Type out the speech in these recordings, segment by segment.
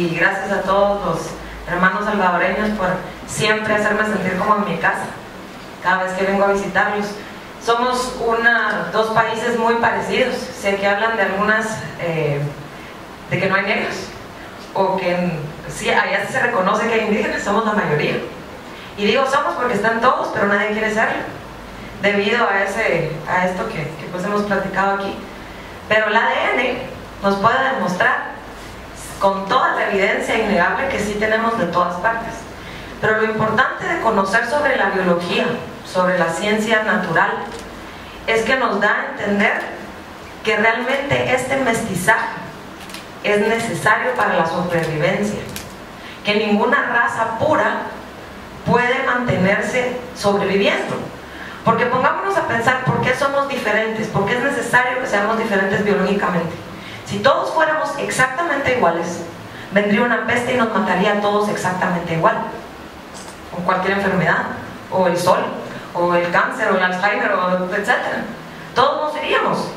y gracias a todos los hermanos salvadoreños por siempre hacerme sentir como en mi casa cada vez que vengo a visitarlos. Somos dos países muy parecidos. Sé que hablan de algunas de que no hay negros, o que sí, allá se reconoce que hay indígenas. Somos la mayoría, y digo somos porque están todos, pero nadie quiere serlo debido a esto que pues hemos platicado aquí. Pero el ADN nos puede demostrar con toda la evidencia innegable que sí tenemos de todas partes. Pero lo importante de conocer sobre la biología, sobre la ciencia natural, es que nos da a entender que realmente este mestizaje es necesario para la supervivencia, que ninguna raza pura puede mantenerse sobreviviendo. Porque pongámonos a pensar por qué somos diferentes, por qué es necesario que seamos diferentes biológicamente. Si todos fuéramos exactamente iguales, vendría una peste y nos mataría a todos exactamente igual, o cualquier enfermedad, o el sol, o el cáncer, o el Alzheimer, etc. Todos nos iríamos.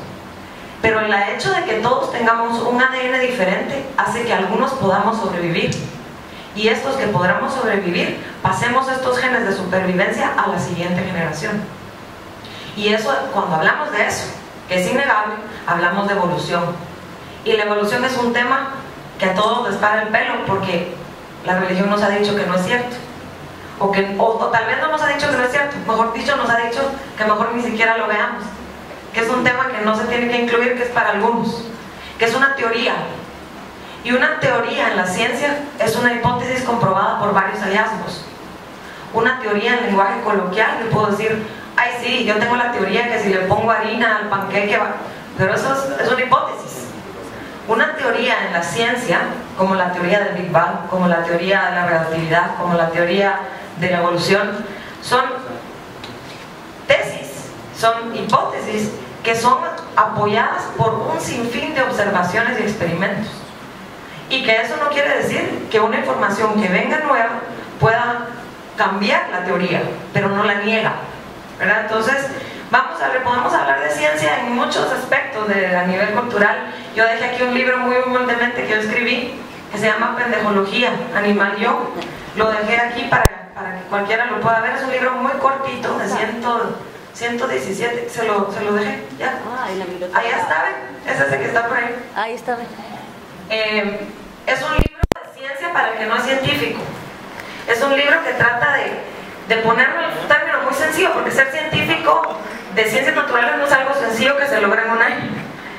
Pero el hecho de que todos tengamos un ADN diferente hace que algunos podamos sobrevivir, y estos que podamos sobrevivir, pasemos estos genes de supervivencia a la siguiente generación. Y eso, cuando hablamos de eso, que es innegable, hablamos de evolución. Y la evolución es un tema que a todos les para el pelo, porque la religión nos ha dicho que no es cierto, o tal vez no nos ha dicho que no es cierto, mejor dicho nos ha dicho que mejor ni siquiera lo veamos, que es un tema que no se tiene que incluir, que es para algunos, que es una teoría. Y una teoría en la ciencia es una hipótesis comprobada por varios hallazgos. Una teoría en lenguaje coloquial, yo puedo decir, ay sí, yo tengo la teoría que si le pongo harina al panqueque va, pero eso es una hipótesis. Una teoría en la ciencia, como la teoría del Big Bang, como la teoría de la relatividad, como la teoría de la evolución, son tesis, son hipótesis que son apoyadas por un sinfín de observaciones y experimentos. Y que eso no quiere decir que una información que venga nueva pueda cambiar la teoría, pero no la niega, ¿verdad? Entonces, podemos hablar de ciencia en muchos aspectos a nivel cultural. Yo dejé aquí un libro muy humildemente que yo escribí, que se llama Pendejología, Animal Yo. Lo dejé aquí para que cualquiera lo pueda ver. Es un libro muy cortito, de 117, se lo dejé, ya. Ahí está, ¿ven? Es ese que está por ahí. Ahí está, ¿ven? Es un libro de ciencia para el que no es científico. Es un libro que trata de ponerlo en un término muy sencillo, porque ser científico de ciencias naturales no es algo sencillo que se logra en un año,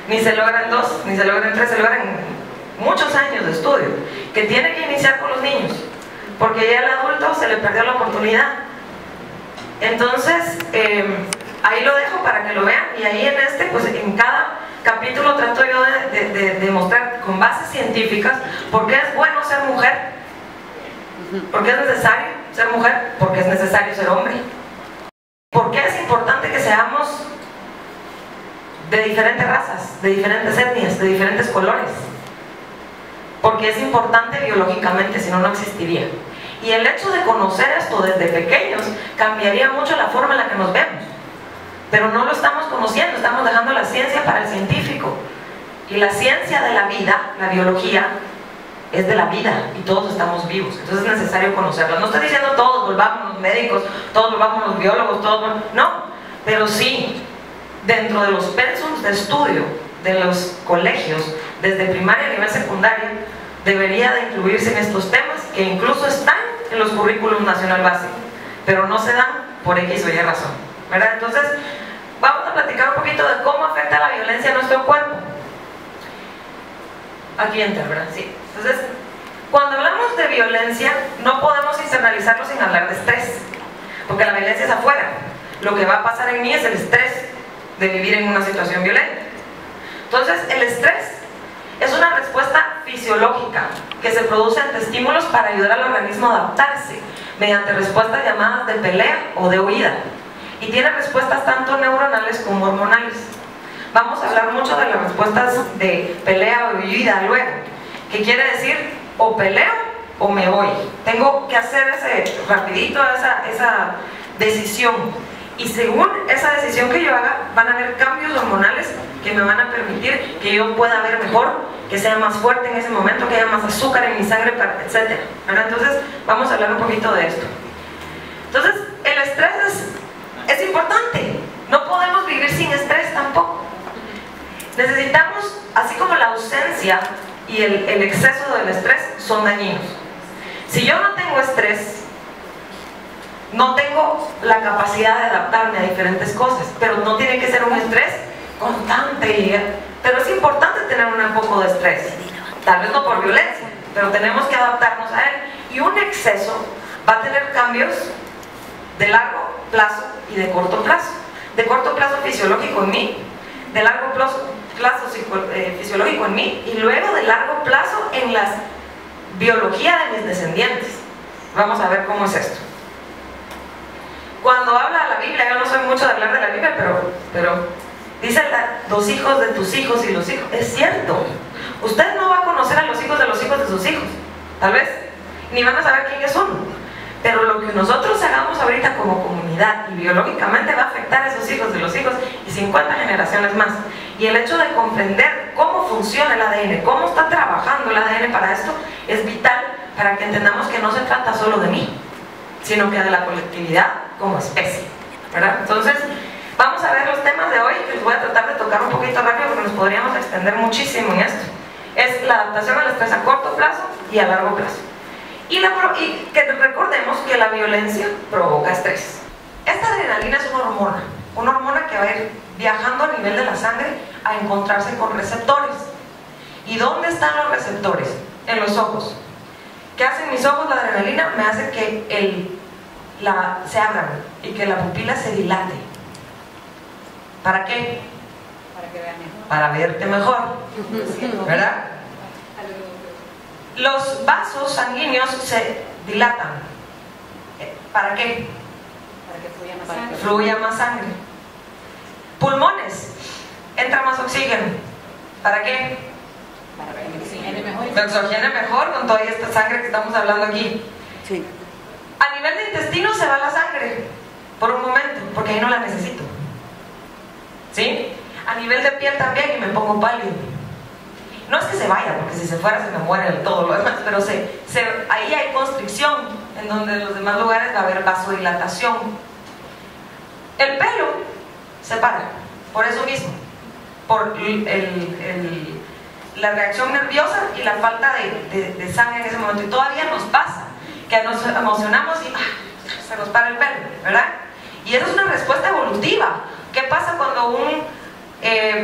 ni se logra en 2, ni se logra en 3, se logra en muchos años de estudio, que tiene que iniciar con los niños, porque ya al adulto se le perdió la oportunidad. Entonces, ahí lo dejo para que lo vean, y ahí pues en cada capítulo trato yo de demostrar con bases científicas por qué es bueno ser mujer, por qué es necesario ser mujer, por qué es necesario ser hombre, por qué es importante que seamos de diferentes razas, de diferentes etnias, de diferentes colores, porque es importante biológicamente, si no, no existiría. Y el hecho de conocer esto desde pequeños cambiaría mucho la forma en la que nos vemos. Pero no lo estamos conociendo, estamos dejando la ciencia para el científico. Y la ciencia de la vida, la biología, es de la vida, y todos estamos vivos. Entonces es necesario conocerla. No estoy diciendo todos volvamos los médicos, todos volvamos los biólogos, todos, no. Pero sí, dentro de los pensums de estudio de los colegios, desde primaria a nivel secundaria, debería de incluirse en estos temas, que incluso están en los currículums nacional básico, pero no se dan por X o Y razón, ¿verdad? Entonces, vamos a platicar un poquito de cómo afecta la violencia a nuestro cuerpo. Aquí entra, ¿verdad? Sí. Entonces, cuando hablamos de violencia, no podemos internalizarlo sin hablar de estrés, porque la violencia es afuera. Lo que va a pasar en mí es el estrés de vivir en una situación violenta. Entonces, el estrés es una respuesta fisiológica que se produce ante estímulos para ayudar al organismo a adaptarse mediante respuestas llamadas de pelea o de huida, y tiene respuestas tanto neuronales como hormonales. Vamos a hablar mucho de las respuestas de pelea o huida luego, que quiere decir o peleo o me voy. Tengo que hacer rapidito esa decisión. Y según esa decisión que yo haga, van a haber cambios hormonales que me van a permitir que yo pueda ver mejor, que sea más fuerte en ese momento, que haya más azúcar en mi sangre, etc. Entonces, vamos a hablar un poquito de esto. Entonces, el estrés es importante. No podemos vivir sin estrés tampoco. Necesitamos, así como la ausencia y el exceso del estrés son dañinos. Si yo no tengo estrés, no tengo la capacidad de adaptarme a diferentes cosas, pero no tiene que ser un estrés constante. Pero es importante tener un poco de estrés, tal vez no por violencia, pero tenemos que adaptarnos a él. Y un exceso va a tener cambios de largo plazo y de corto plazo. De corto plazo fisiológico en mí, de largo plazo fisiológico en mí, y luego de largo plazo en la biología de mis descendientes. Vamos a ver cómo es esto. Cuando habla la Biblia, yo no soy mucho de hablar de la Biblia, pero dice los hijos de tus hijos y los hijos. Es cierto. Usted no va a conocer a los hijos de sus hijos, tal vez, ni van a saber quiénes son. Pero lo que nosotros hagamos ahorita como comunidad y biológicamente va a afectar a esos hijos de los hijos y 50 generaciones más. Y el hecho de comprender cómo funciona el ADN, cómo está trabajando el ADN para esto, es vital para que entendamos que no se trata solo de mí, sino que de la colectividad como especie, ¿verdad? Entonces, vamos a ver los temas de hoy, que les voy a tratar de tocar un poquito rápido porque nos podríamos extender muchísimo en esto. Es la adaptación al estrés a corto plazo y a largo plazo. Y que recordemos que la violencia provoca estrés. Esta adrenalina es una hormona que va a ir viajando a nivel de la sangre a encontrarse con receptores. ¿Y dónde están los receptores? En los ojos. ¿Qué hacen mis ojos? La adrenalina me hace que se abran y que la pupila se dilate. ¿Para qué? Para que vean mejor. Para verte mejor, ¿verdad? Los vasos sanguíneos se dilatan. ¿Para qué? Para que fluya más sangre. Fluya más sangre. Pulmones, entra más oxígeno. ¿Para qué? Para que me oxigene mejor. Me oxigene mejor con toda esta sangre que estamos hablando aquí. Sí. A nivel de intestino se va la sangre por un momento, porque ahí no la necesito. ¿Sí? A nivel de piel también, y me pongo pálido. No es que se vaya, porque si se fuera se me muere del todo lo demás, pero ahí hay constricción, en donde en los demás lugares va a haber vasodilatación. El pelo se para, por eso mismo, por la reacción nerviosa y la falta de sangre en ese momento. Y todavía nos pasa, que nos emocionamos y se nos para el pelo, ¿verdad? Y eso es una respuesta evolutiva. ¿Qué pasa cuando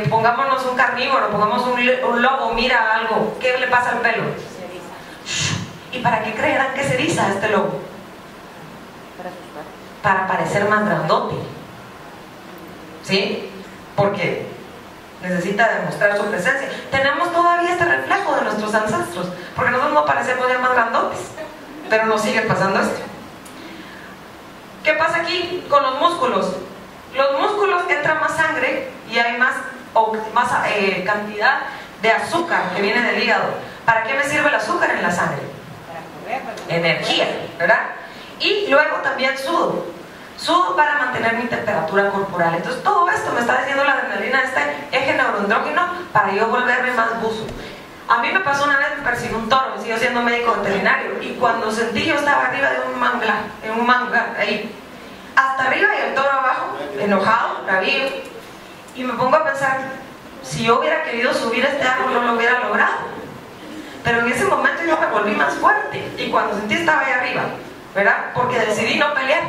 pongámonos un carnívoro, pongamos un lobo, mira algo? ¿Qué le pasa al pelo? Se eriza. ¿Y para qué creerán que se eriza este lobo? Para asustar. Para parecer más grandote. ¿Sí? Porque necesita demostrar su presencia. Tenemos todavía este reflejo de nuestros ancestros, porque nosotros no parecemos ya más grandotes, pero nos sigue pasando esto. ¿Qué pasa aquí con los músculos? Los músculos entra más sangre y hay más cantidad de azúcar que viene del hígado. ¿Para qué me sirve el azúcar en la sangre? Para correr. Energía, ¿verdad? Y luego también sudo para mantener mi temperatura corporal. Entonces todo esto me está diciendo la adrenalina, este eje neuroendógeno, para yo volverme más buzo. A mí me pasó una vez, me persiguió un toro, me sigo siendo médico veterinario, y cuando sentí, yo estaba arriba de un manglar, ahí, hasta arriba y el toro abajo, enojado, bravío, y me pongo a pensar, si yo hubiera querido subir este árbol no lo hubiera logrado. Pero en ese momento yo me volví más fuerte, y cuando sentí estaba ahí arriba, ¿verdad? Porque decidí no pelear,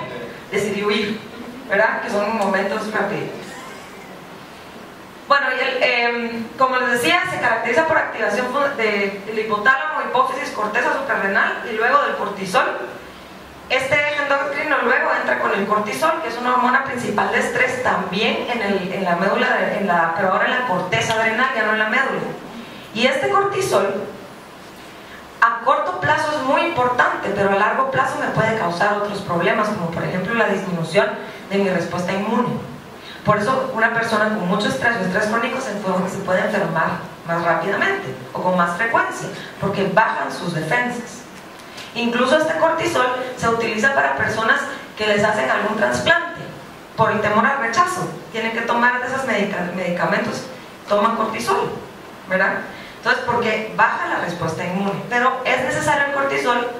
decidí huir, ¿verdad? Que son momentos rápidos. Bueno, como les decía, se caracteriza por activación del hipotálamo, hipófisis, corteza suprarrenal y luego del cortisol. Este eje endocrino luego entra con el cortisol, que es una hormona principal de estrés también en la médula, pero ahora en la corteza adrenal, ya no en la médula. Y este cortisol a corto plazo es muy importante, pero a largo plazo me puede causar otros problemas, como por ejemplo la disminución de mi respuesta inmune. Por eso una persona con mucho estrés o estrés crónico se puede enfermar más rápidamente o con más frecuencia, porque bajan sus defensas. Incluso este cortisol se utiliza para personas que les hacen algún trasplante, por el temor al rechazo, tienen que tomar de esos medicamentos, toman cortisol, ¿verdad? Entonces, porque baja la respuesta inmune, pero es necesario el cortisol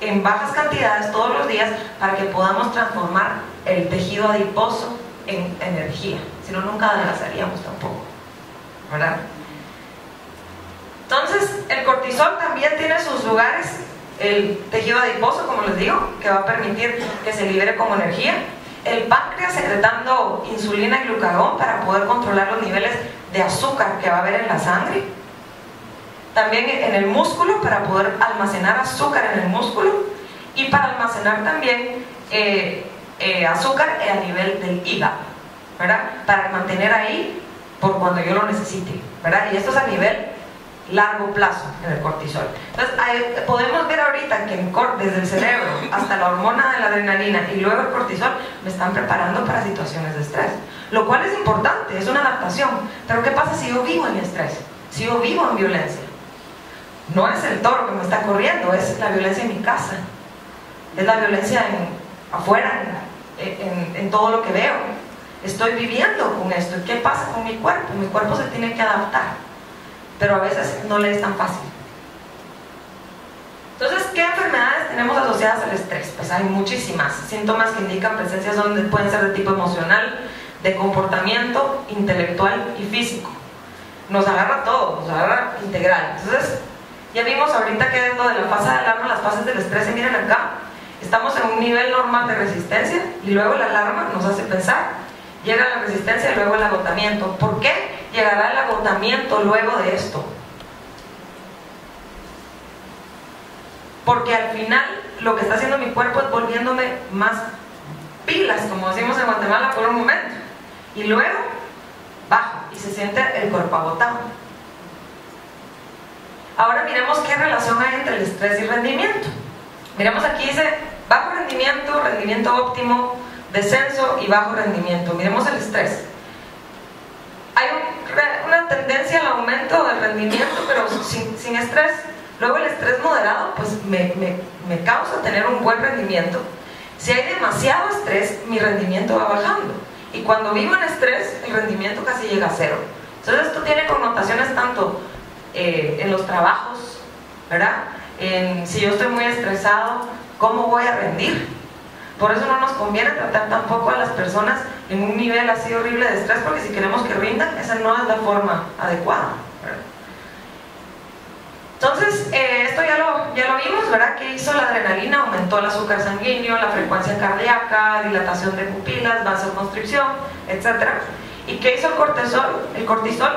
en bajas cantidades todos los días para que podamos transformar el tejido adiposo en energía, si no nunca adelgazaríamos tampoco, ¿verdad? Entonces, el cortisol también tiene sus lugares, el tejido adiposo, como les digo, que va a permitir que se libere como energía, el páncreas secretando insulina y glucagón para poder controlar los niveles de azúcar que va a haber en la sangre, también en el músculo para poder almacenar azúcar en el músculo y para almacenar también azúcar a nivel del hígado, ¿verdad? Para mantener ahí por cuando yo lo necesite, ¿verdad? Y esto es a nivel largo plazo en el cortisol. Entonces podemos ver ahorita que desde el cerebro hasta la hormona de la adrenalina y luego el cortisol me están preparando para situaciones de estrés, lo cual es importante, es una adaptación. Pero ¿qué pasa si yo vivo en estrés? Si yo vivo en violencia, no es el toro que me está corriendo, es la violencia en mi casa, es la violencia afuera, en todo lo que veo. Estoy viviendo con esto. ¿Qué pasa con mi cuerpo? Mi cuerpo se tiene que adaptar, pero a veces no le es tan fácil. Entonces, ¿qué enfermedades tenemos asociadas al estrés? Pues hay muchísimas. Síntomas que indican presencias donde pueden ser de tipo emocional, de comportamiento, intelectual y físico. Nos agarra todo, nos agarra integral. Entonces, ya vimos ahorita que es lo de la fase de alarma, las fases del estrés, y miren acá, estamos en un nivel normal de resistencia y luego la alarma nos hace pensar, llega la resistencia y luego el agotamiento. ¿Por qué llegará el agotamiento luego de esto? Porque al final lo que está haciendo mi cuerpo es volviéndome más pilas, como decimos en Guatemala, por un momento, y luego baja y se siente el cuerpo agotado. Ahora miremos qué relación hay entre el estrés y rendimiento. Miremos aquí, dice bajo rendimiento, rendimiento óptimo, descenso y bajo rendimiento. Miremos el estrés. Hay una tendencia al aumento del rendimiento, pero sin estrés. Luego el estrés moderado pues me causa tener un buen rendimiento. Si hay demasiado estrés, mi rendimiento va bajando, y cuando vivo en estrés el rendimiento casi llega a cero. Entonces esto tiene connotaciones tanto en los trabajos, ¿verdad? Si yo estoy muy estresado, ¿cómo voy a rendir? Por eso no nos conviene tratar tampoco a las personas en un nivel así horrible de estrés, porque si queremos que rindan, esa no es la forma adecuada, ¿verdad? Entonces, esto ya lo vimos, ¿verdad? ¿Qué hizo la adrenalina? Aumentó el azúcar sanguíneo, la frecuencia cardíaca, dilatación de pupilas, vasoconstricción, etc. ¿Y qué hizo el cortisol? El cortisol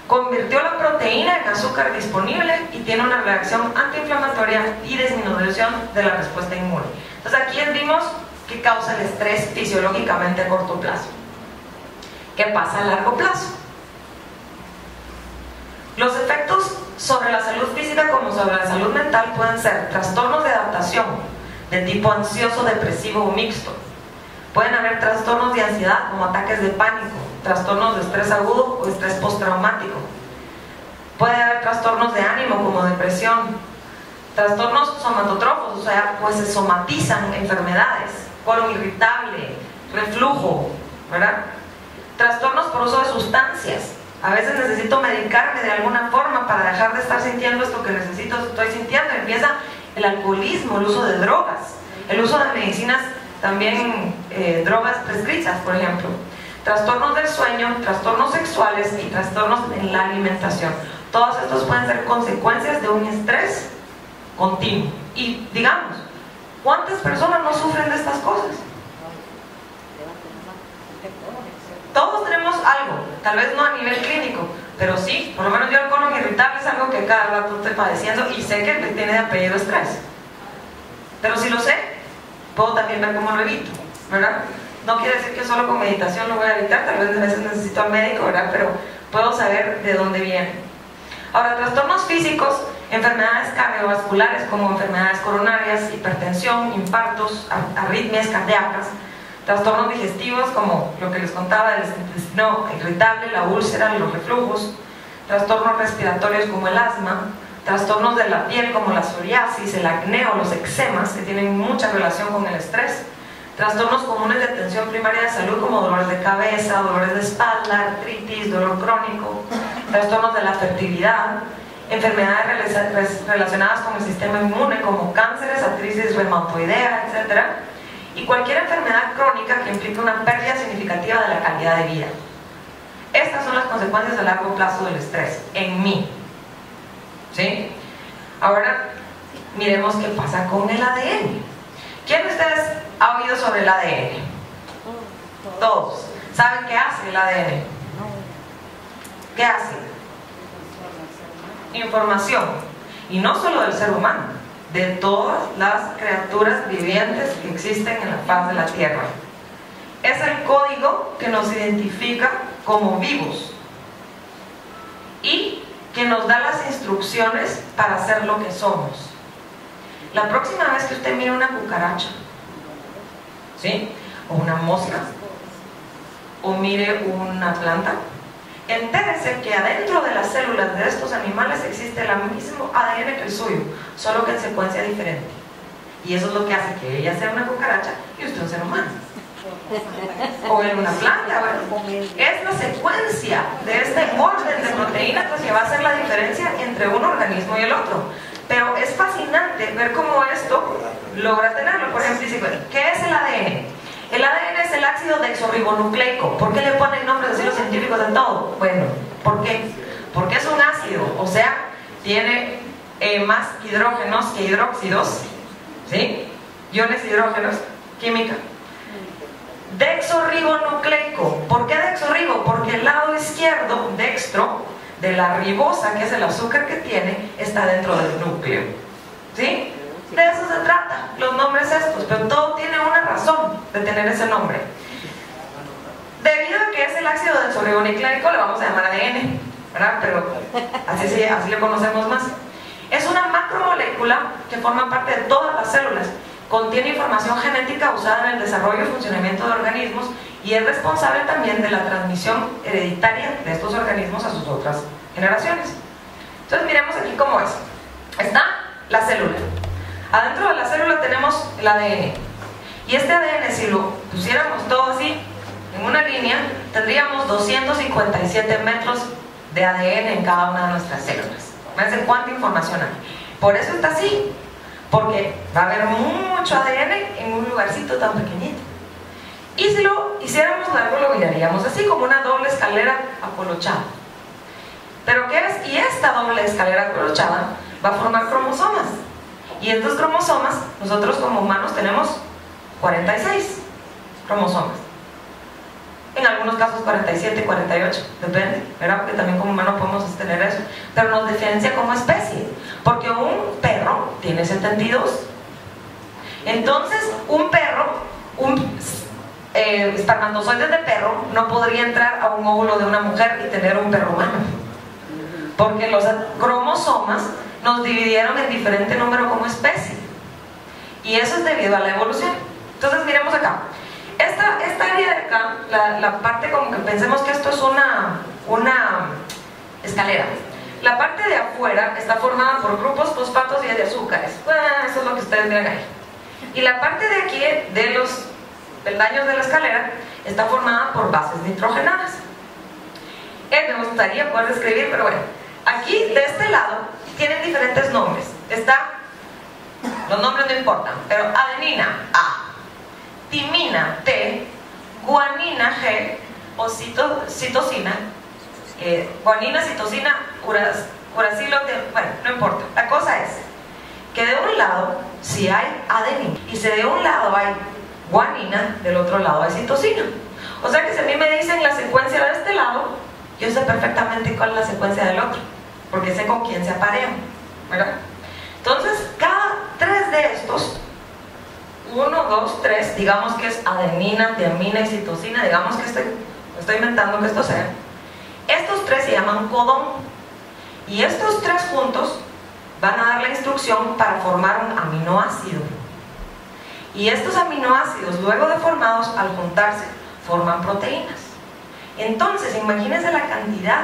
convirtió la proteína en azúcar disponible y tiene una reacción antiinflamatoria y disminución de la respuesta inmune. Entonces aquí vimos qué causa el estrés fisiológicamente a corto plazo. ¿Qué pasa a largo plazo? Los efectos sobre la salud física como sobre la salud mental pueden ser trastornos de adaptación de tipo ansioso, depresivo o mixto. Pueden haber trastornos de ansiedad como ataques de pánico, trastornos de estrés agudo o estrés postraumático. Puede haber trastornos de ánimo como depresión, trastornos somatotrofos, o sea, pues se somatizan enfermedades, colon irritable, reflujo, ¿verdad? Trastornos por uso de sustancias. A veces necesito medicarme de alguna forma para dejar de estar sintiendo esto que estoy sintiendo. Empieza el alcoholismo, el uso de drogas, el uso de medicinas, también drogas prescritas, por ejemplo. Trastornos del sueño, trastornos sexuales y trastornos en la alimentación. Todos estos pueden ser consecuencias de un estrés continuo. Y digamos, ¿cuántas personas no sufren de estas cosas? Todos tenemos algo, tal vez no a nivel clínico, pero sí, por lo menos yo el colon irritable es algo que cada rato estoy padeciendo y sé que tiene de apellido estrés. Pero si lo sé, puedo también ver cómo lo evito, ¿verdad? No quiere decir que solo con meditación lo voy a evitar, tal vez a veces necesito al médico, ¿verdad? Pero puedo saber de dónde viene. Ahora, trastornos físicos, enfermedades cardiovasculares como enfermedades coronarias, hipertensión, infartos, arritmias cardíacas, trastornos digestivos como lo que les contaba del intestino irritable, la úlcera, los reflujos, trastornos respiratorios como el asma, trastornos de la piel como la psoriasis, el acné o los eczemas, que tienen mucha relación con el estrés, trastornos comunes de atención primaria de salud como dolores de cabeza, dolores de espalda, artritis, dolor crónico, trastornos de la fertilidad, enfermedades relacionadas con el sistema inmune como cánceres, artritis reumatoidea, etc. Y cualquier enfermedad crónica que implique una pérdida significativa de la calidad de vida. Estas son las consecuencias a largo plazo del estrés, en mí. ¿Sí? Ahora, miremos qué pasa con el ADN. ¿Quién de ustedes ha oído sobre el ADN? Todos. ¿Saben qué hace el ADN? ¿Qué hace? Información. Y no solo del ser humano, de todas las criaturas vivientes que existen en la faz de la Tierra. Es el código que nos identifica como vivos y que nos da las instrucciones para ser lo que somos. La próxima vez que usted mire una cucaracha, ¿sí?, o una mosca, o mire una planta, entérese que adentro de las células de estos animales existe el mismo ADN que el suyo, solo que en secuencia diferente. Y eso es lo que hace que ella sea una cucaracha y usted un ser humano. O en una planta, ¿verdad? Es la secuencia de este orden de proteínas pues, que va a hacer la diferencia entre un organismo y el otro. Pero es fascinante ver cómo esto logra tenerlo. Por ejemplo, ¿qué es el ADN? El ADN es el ácido desoxirribonucleico. ¿Por qué le ponen nombres así los científicos de todo? Bueno, ¿por qué? Porque es un ácido, o sea, tiene más hidrógenos que hidróxidos, ¿sí? Iones hidrógenos, química. Desoxirribonucleico. ¿Por qué desoxirribo? Porque el lado izquierdo, dextro, de la ribosa, que es el azúcar que tiene, está dentro del núcleo. ¿Sí? De eso se trata, los nombres estos, pero todo tiene una razón de tener ese nombre. Debido a que es el ácido desoxirribonucleico, le vamos a llamar ADN, ¿verdad? Pero así lo conocemos más. Es una macromolécula que forma parte de todas las células. Contiene información genética usada en el desarrollo y funcionamiento de organismos y es responsable también de la transmisión hereditaria de estos organismos a sus otras generaciones. Entonces miremos aquí cómo es. Está la célula. Adentro de la célula tenemos el ADN. Y este ADN, si lo pusiéramos todo así, en una línea, tendríamos 257 metros de ADN en cada una de nuestras células. Fíjense cuánta información hay. Por eso está así. Porque va a haber mucho ADN en un lugarcito tan pequeñito. Y si lo hiciéramos largo, lo miraríamos así, como una doble escalera acolochada. ¿Pero qué es? Y esta doble escalera acolochada va a formar cromosomas. Y estos cromosomas, nosotros como humanos tenemos 46 cromosomas. En algunos casos 47, 48, depende, ¿verdad? Porque también como humanos podemos tener eso. Pero nos diferencia como especie. Porque un perro tiene 72. Entonces, un perro, espermatozoides de perro, no podría entrar a un óvulo de una mujer y tener un perro humano. Porque los cromosomas nos dividieron en diferente número como especie. Y eso es debido a la evolución. Entonces, miremos acá. Esta área de acá, la parte como que pensemos que esto es una escalera. La parte de afuera está formada por grupos fosfatos y de azúcares. Eso es lo que ustedes ven ahí. Y la parte de aquí, de los peldaños de la escalera, está formada por bases nitrogenadas. Me gustaría poder describir, pero bueno. Aquí, de este lado, tienen diferentes nombres. Los nombres no importan, pero adenina, A. Timina, T. Guanina, G. O citosina. Guanina, citosina, uracilo, bueno, no importa. La cosa es que de un lado si hay adenina y si de un lado hay guanina, del otro lado hay citosina. O sea que si a mí me dicen la secuencia de este lado, yo sé perfectamente cuál es la secuencia del otro, porque sé con quién se aparean, ¿verdad? Entonces, cada 3 de estos, 1, 2, 3, digamos que es adenina, tiamina y citosina, digamos que estoy inventando que esto sea. Estos 3 se llaman codón. Y estos 3 juntos van a dar la instrucción para formar un aminoácido. Y estos aminoácidos, luego de formados, al juntarse, forman proteínas. Entonces, imagínense la cantidad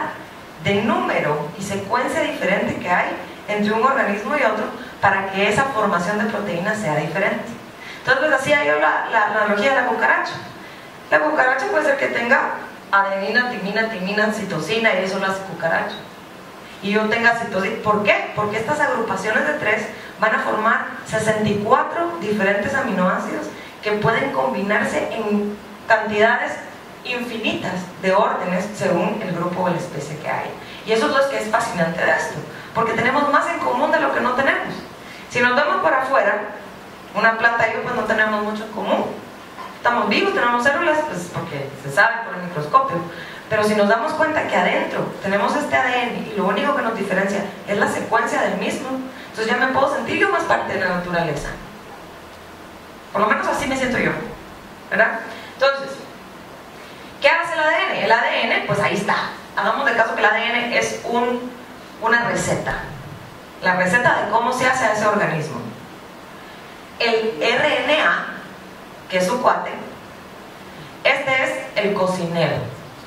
de número y secuencia diferente que hay entre un organismo y otro para que esa formación de proteínas sea diferente. Entonces les hacía yo la analogía de la cucaracha. La cucaracha puede ser que tenga adenina, timina, citosina, y eso lo hace cucaracha. Y yo tenga citosina. ¿Por qué? Porque estas agrupaciones de 3 van a formar 64 diferentes aminoácidos que pueden combinarse en cantidades infinitas de órdenes según el grupo o la especie que hay. Y eso es lo que es fascinante de esto, porque tenemos más en común de lo que no tenemos. Si nos vemos por afuera, una planta y yo pues no tenemos mucho en común. Estamos vivos, tenemos células, pues porque se sabe por el microscopio. Pero si nos damos cuenta que adentro tenemos este ADN y lo único que nos diferencia es la secuencia del mismo, entonces ya me puedo sentir yo más parte de la naturaleza. Por lo menos así me siento yo, ¿verdad? Entonces, ¿qué hace el ADN? El ADN, pues ahí está. Hagamos de caso que el ADN es una receta. La receta de cómo se hace a ese organismo. El RNA, que es su cuate, este es el cocinero.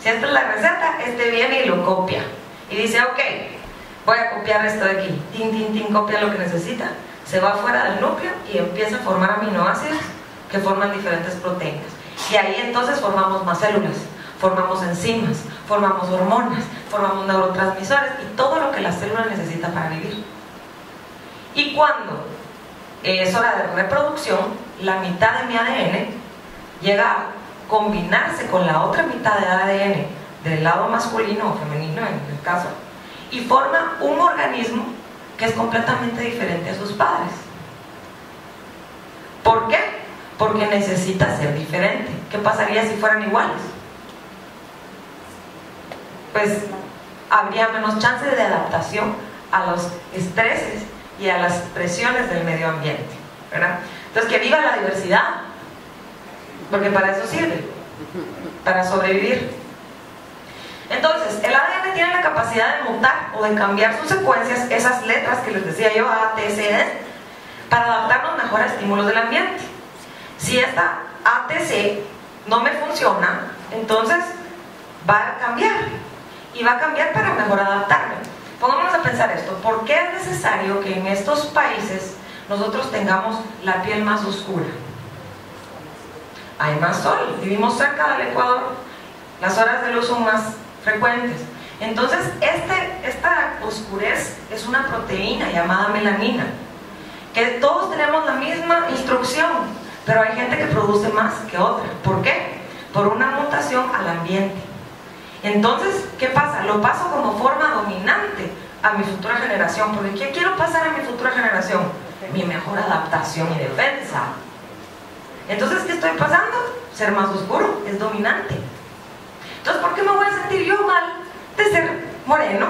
Si esta es la receta, este viene y lo copia. Y dice, ok, voy a copiar esto de aquí. Tin, copia lo que necesita. Se va fuera del núcleo y empieza a formar aminoácidos que forman diferentes proteínas. Y ahí entonces formamos más células, formamos enzimas, formamos hormonas, formamos neurotransmisores y todo lo que la célula necesita para vivir. Y cuando es hora de reproducción, la mitad de mi ADN llega a combinarse con la otra mitad de ADN del lado masculino o femenino en el caso, y forma un organismo que es completamente diferente a sus padres. ¿Por qué? Porque necesita ser diferente. ¿Qué pasaría si fueran iguales? Pues habría menos chances de adaptación a los estreses y a las presiones del medio ambiente, ¿verdad? Entonces, que viva la diversidad, porque para eso sirve, para sobrevivir. Entonces, el ADN tiene la capacidad de mutar o de cambiar sus secuencias, esas letras que les decía yo, A, T, C, D, para adaptarnos mejor a estímulos del ambiente. Si esta ATC no me funciona, entonces va a cambiar, y va a cambiar para mejor adaptarme. Pongámonos a pensar esto: ¿por qué es necesario que en estos países nosotros tengamos la piel más oscura? Hay más sol, vivimos cerca del Ecuador, las horas de luz son más frecuentes. Entonces esta oscurez es una proteína llamada melanina, que todos tenemos la misma instrucción, pero hay gente que produce más que otra. ¿Por qué? Por una mutación al ambiente. Entonces, ¿qué pasa? Lo paso como forma dominante a mi futura generación. Porque ¿qué quiero pasar a mi futura generación? Mi mejor adaptación y defensa. Entonces, ¿qué estoy pasando? Ser más oscuro, es dominante. Entonces, ¿por qué me voy a sentir yo mal de ser moreno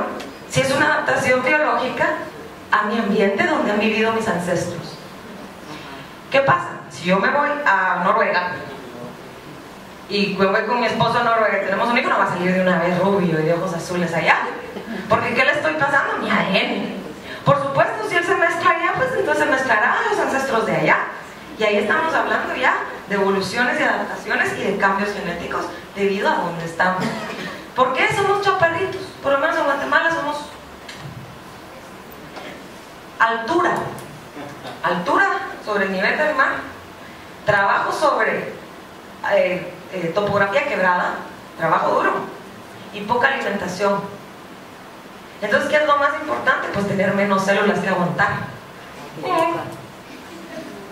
si es una adaptación biológica a mi ambiente donde han vivido mis ancestros? ¿Qué pasa? Si yo me voy a Noruega y me voy con mi esposo a Noruega y tenemos un hijo, no va a salir de una vez rubio y de ojos azules allá, porque ¿qué le estoy pasando? Mi ADN. Por supuesto, si él se mezcla allá, pues entonces se mezclará a los ancestros de allá. Y ahí estamos hablando ya de evoluciones y adaptaciones y de cambios genéticos debido a donde estamos. ¿Por qué somos chaparritos? Por lo menos en Guatemala somos altura sobre el nivel del mar, trabajo sobre topografía quebrada, trabajo duro y poca alimentación. Entonces, ¿qué es lo más importante? Pues tener menos células que aguantar.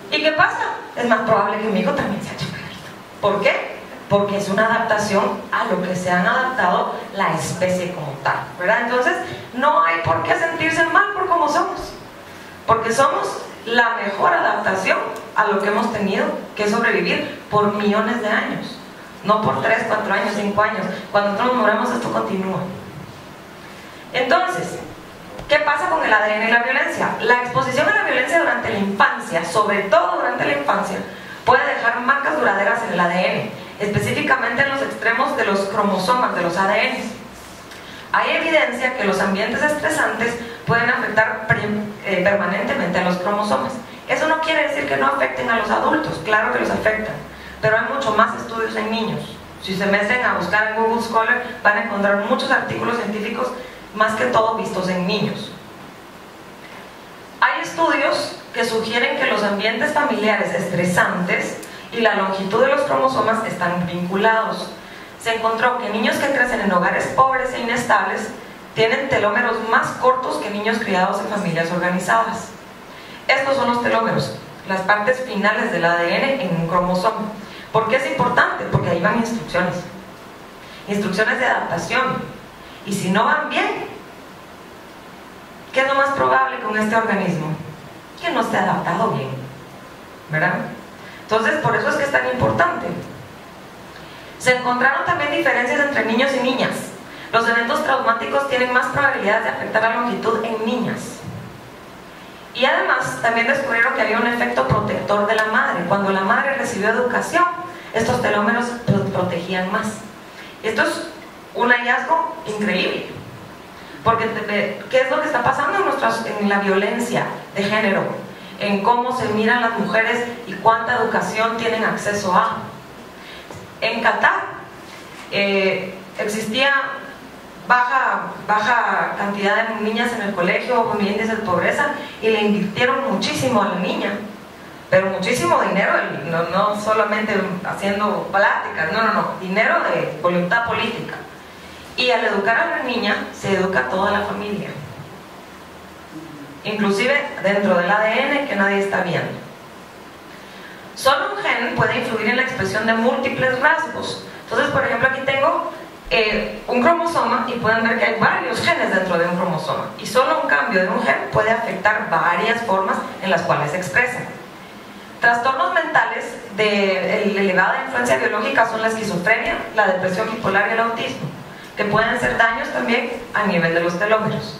¿Y qué pasa? Es más probable que mi hijo también sea chaparrito. ¿Por qué? Porque es una adaptación a lo que se han adaptado la especie como tal, ¿verdad? Entonces, no hay por qué sentirse mal por cómo somos, porque somos la mejor adaptación a lo que hemos tenido que sobrevivir por millones de años, no por 3, 4 años, 5 años. Cuando nosotros nos moramos, esto continúa. Entonces, ¿qué pasa con el ADN y la violencia? La exposición a la violencia durante la infancia, sobre todo durante la infancia, puede dejar marcas duraderas en el ADN, específicamente en los extremos de los cromosomas de los ADNs. Hay evidencia que los ambientes estresantes pueden afectar permanentemente a los cromosomas. Eso no quiere decir que no afecten a los adultos, claro que los afectan, pero hay mucho más estudios en niños. Si se meten a buscar en Google Scholar, van a encontrar muchos artículos científicos, más que todo vistos en niños. Hay estudios que sugieren que los ambientes familiares estresantes y la longitud de los cromosomas están vinculados. Se encontró que niños que crecen en hogares pobres e inestables tienen telómeros más cortos que niños criados en familias organizadas. Estos son los telómeros, las partes finales del ADN en un cromosoma. ¿Por qué es importante? Porque ahí van instrucciones. Instrucciones de adaptación. Y si no van bien, ¿qué es lo más probable con este organismo? Que no esté adaptado bien, ¿verdad? Entonces, por eso es que es tan importante. Se encontraron también diferencias entre niños y niñas. Los eventos traumáticos tienen más probabilidades de afectar la longitud en niñas. Y además, también descubrieron que había un efecto protector de la madre. Cuando la madre recibió educación, estos telómeros protegían más. Esto es un hallazgo increíble. Porque, ¿qué es lo que está pasando en la violencia de género? En cómo se miran las mujeres y cuánta educación tienen acceso a. En Qatar existía baja cantidad de niñas en el colegio, con índice de pobreza, y le invirtieron muchísimo a la niña, pero muchísimo dinero, no solamente haciendo pláticas, no, dinero de voluntad política. Y al educar a la niña, se educa a toda la familia, inclusive dentro del ADN que nadie está viendo. Solo un gen puede influir en la expresión de múltiples rasgos. Entonces, por ejemplo, aquí tengo un cromosoma y pueden ver que hay varios genes dentro de un cromosoma, y solo un cambio de un gen puede afectar varias formas en las cuales se expresan. Trastornos mentales de elevada influencia biológica son la esquizofrenia, la depresión bipolar y el autismo, que pueden ser daños también a nivel de los telómeros.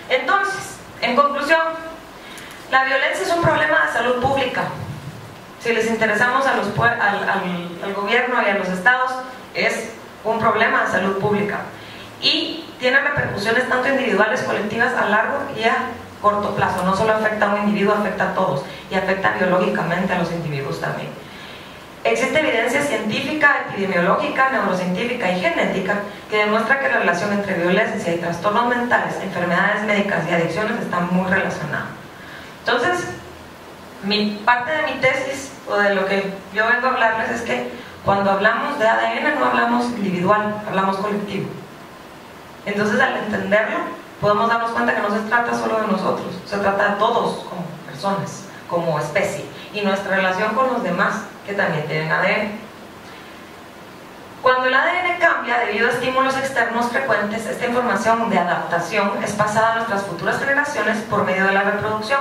Entonces, en conclusión, la violencia es un problema de salud pública. Si les interesamos al gobierno y a los estados, es un problema de salud pública y tiene repercusiones tanto individuales, colectivas, a largo y a corto plazo. No solo afecta a un individuo, afecta a todos, y afecta biológicamente a los individuos también. Existe evidencia científica, epidemiológica, neurocientífica y genética que demuestra que la relación entre violencia y trastornos mentales, enfermedades médicas y adicciones está muy relacionada. Entonces, parte de mi tesis, o de lo que yo vengo a hablarles, es que cuando hablamos de ADN no hablamos individual, hablamos colectivo. Entonces, al entenderlo, podemos darnos cuenta que no se trata solo de nosotros, se trata de todos como personas, como especie, y nuestra relación con los demás que también tienen ADN. Cuando el ADN cambia debido a estímulos externos frecuentes, esta información de adaptación es pasada a nuestras futuras generaciones por medio de la reproducción,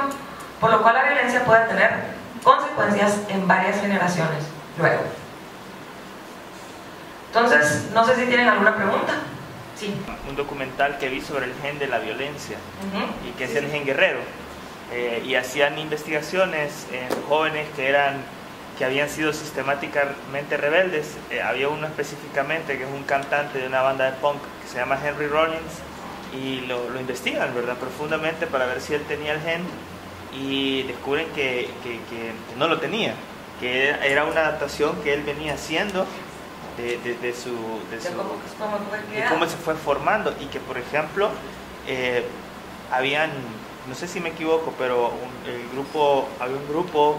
por lo cual la violencia puede tener consecuencias en varias generaciones luego. Entonces, no sé si tienen alguna pregunta. Sí. Un documental que vi sobre el gen de la violencia, y que es el gen guerrero, y hacían investigaciones en jóvenes que habían sido sistemáticamente rebeldes. Había uno específicamente que es un cantante de una banda de punk que se llama Henry Rollins, y lo investigan, ¿verdad?, profundamente para ver si él tenía el gen, y descubren que no lo tenía, que era una adaptación que él venía haciendo de cómo se fue formando, y que, por ejemplo, no sé si me equivoco, pero había un grupo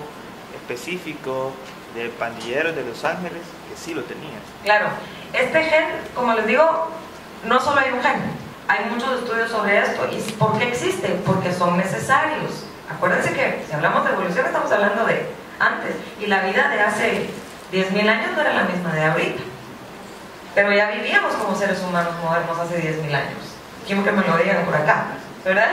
específico de pandilleros de Los Ángeles que sí lo tenían. Claro, este gen, como les digo, no solo hay un gen, hay muchos estudios sobre esto. ¿Y por qué existen? Porque son necesarios. Acuérdense que si hablamos de evolución estamos hablando de antes, y la vida de hace 10.000 años no era la misma de ahorita, pero ya vivíamos como seres humanos modernos hace 10.000 años. Quiero que me lo digan por acá, ¿verdad?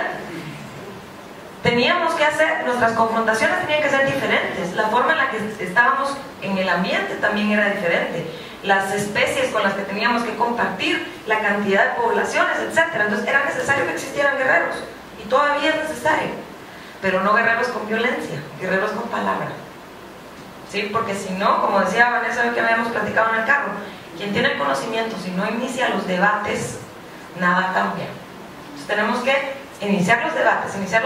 Teníamos que hacer, nuestras confrontaciones tenían que ser diferentes, la forma en la que estábamos en el ambiente también era diferente, las especies con las que teníamos que compartir, la cantidad de poblaciones, etc. Entonces era necesario que existieran guerreros, y todavía es necesario, pero no guerreros con violencia, guerreros con palabra, ¿sí? Porque si no, como decía Vanessa hoy que habíamos platicado en el carro, quien tiene el conocimiento, si no inicia los debates, nada cambia. Entonces tenemos que iniciar los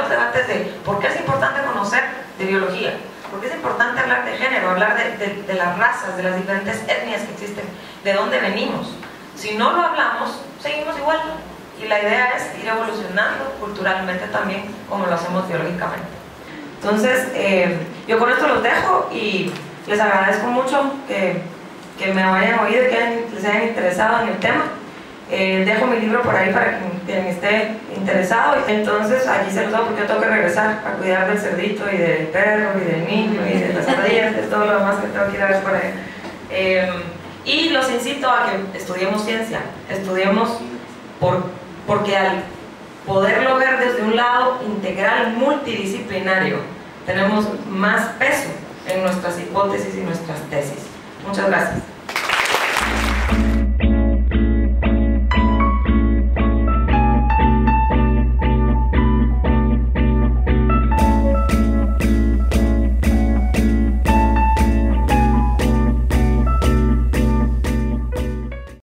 debates de por qué es importante conocer de biología, por qué es importante hablar de género, hablar de las razas, de las diferentes etnias que existen, de dónde venimos. Si no lo hablamos, seguimos igual, y la idea es ir evolucionando culturalmente también, como lo hacemos biológicamente. Entonces, yo con esto los dejo y les agradezco mucho que me hayan oído y que les hayan interesado en el tema. Dejo mi libro por ahí para quien esté interesado. Entonces, allí se los doy porque yo tengo que regresar a cuidar del cerdito y del perro y del niño y de las ardillas, de todo lo demás que tengo que ir a ver por ahí. Y los incito a que estudiemos ciencia, estudiemos porque al poderlo ver desde un lado integral, multidisciplinario, tenemos más peso en nuestras hipótesis y nuestras tesis. Muchas gracias.